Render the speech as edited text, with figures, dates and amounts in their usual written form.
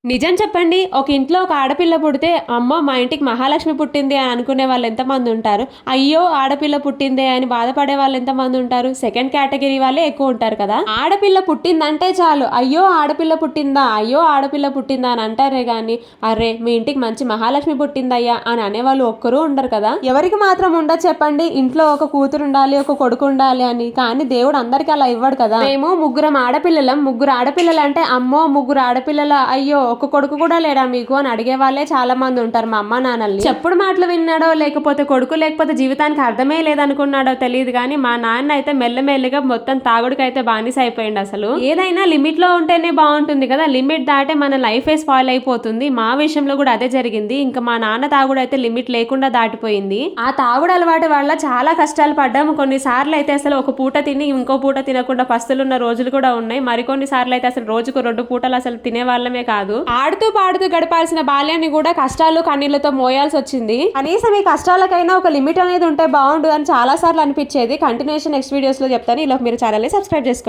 నిజం చెప్పండి. ఒక ఇంట్లో ఒక ఆడపిల్ల పుడితే, అమ్మో! మా ఇంటికి మహాలక్ష్మి పుట్టింది అని అనుకునే వాళ్ళు ఎంతమంది ఉంటారు? అయ్యో! ఆడపిల్ల పుట్టిందే అని బాధపడే వాళ్ళు ఎంతమంది ఉంటారు? సెకండ్ కేటగిరీ వాళ్ళే ఎక్కువ ఉంటారు కదా! ఆడపిల్ల పుట్టిందంటే చాలు, అయ్యో! ఆడపిల్ల పుట్టిందా? అయ్యో! ఆడపిల్ల పుట్టిందా అని అంటారే గాని, అర్రే! మీ ఇంటికి మంచి మహాలక్ష్మి పుట్టిందయ్యా అని అనేవాళ్ళు ఒక్కరూ ఉండరు కదా! ఎవరికి మాత్రం ఉండదు చెప్పండి? ఇంట్లో ఒక కూతురు ఉండాలి, ఒక కొడుకు ఉండాలి అని. కానీ దేవుడు అందరికి అలా ఇవ్వడు కదా! మేము ముగ్గురం ఆడపిల్లలం. ముగ్గురు ఆడపిల్లలు అంటే, అమ్మో! ముగ్గురు ఆడపిల్లల అయ్యో! ఒక కొడుకు కూడా లేడా మీకు అని అడిగే వాళ్ళే చాలా మంది ఉంటారు మా అమ్మ నాన్నల్ని. చెప్పుడు మాటలు విన్నాడో, లేకపోతే కొడుకు లేకపోతే జీవితానికి అర్థమే లేదనుకున్నాడో తెలియదు కానీ మా నాన్న అయితే మెల్లమెల్లగా మొత్తం తాగుడికైతే బానిస అయిపోయింది. అసలు ఏదైనా లిమిట్ లో ఉంటేనే బాగుంటుంది కదా, లిమిట్ దాటే మన లైఫే స్పాయిల్ అయిపోతుంది. మా విషయంలో కూడా అదే జరిగింది. ఇంకా మా నాన్న తాగుడు అయితే లిమిట్ లేకుండా దాటిపోయింది. ఆ తాగుడు అలవాటు వల్ల చాలా కష్టాలు పడ్డాము. కొన్నిసార్లు అయితే అసలు ఒక పూట తిని ఇంకో పూట తినకుండా పస్తులున్న రోజులు కూడా ఉన్నాయి. మరికొన్ని సార్లు అయితే అసలు రోజుకు 2 పూటలు అసలు తినే వాళ్ళమే కాదు. ఆడుతూ పాడుతూ గడపాల్సిన బాల్యాన్ని కూడా కష్టాలు కన్నీళ్లతో మోయాల్సి వచ్చింది. కనీసం ఈ కష్టాలకైనా ఒక లిమిట్ అనేది ఉంటే బాగుండు అని చాలా సార్లు అనిపించేది. కంటిన్యూషన్ నెక్స్ట్ వీడియోస్ లో చెప్తాను. ఇలా మీరు ఛానల్ ని సబ్స్క్రైబ్ చేసుకోండి.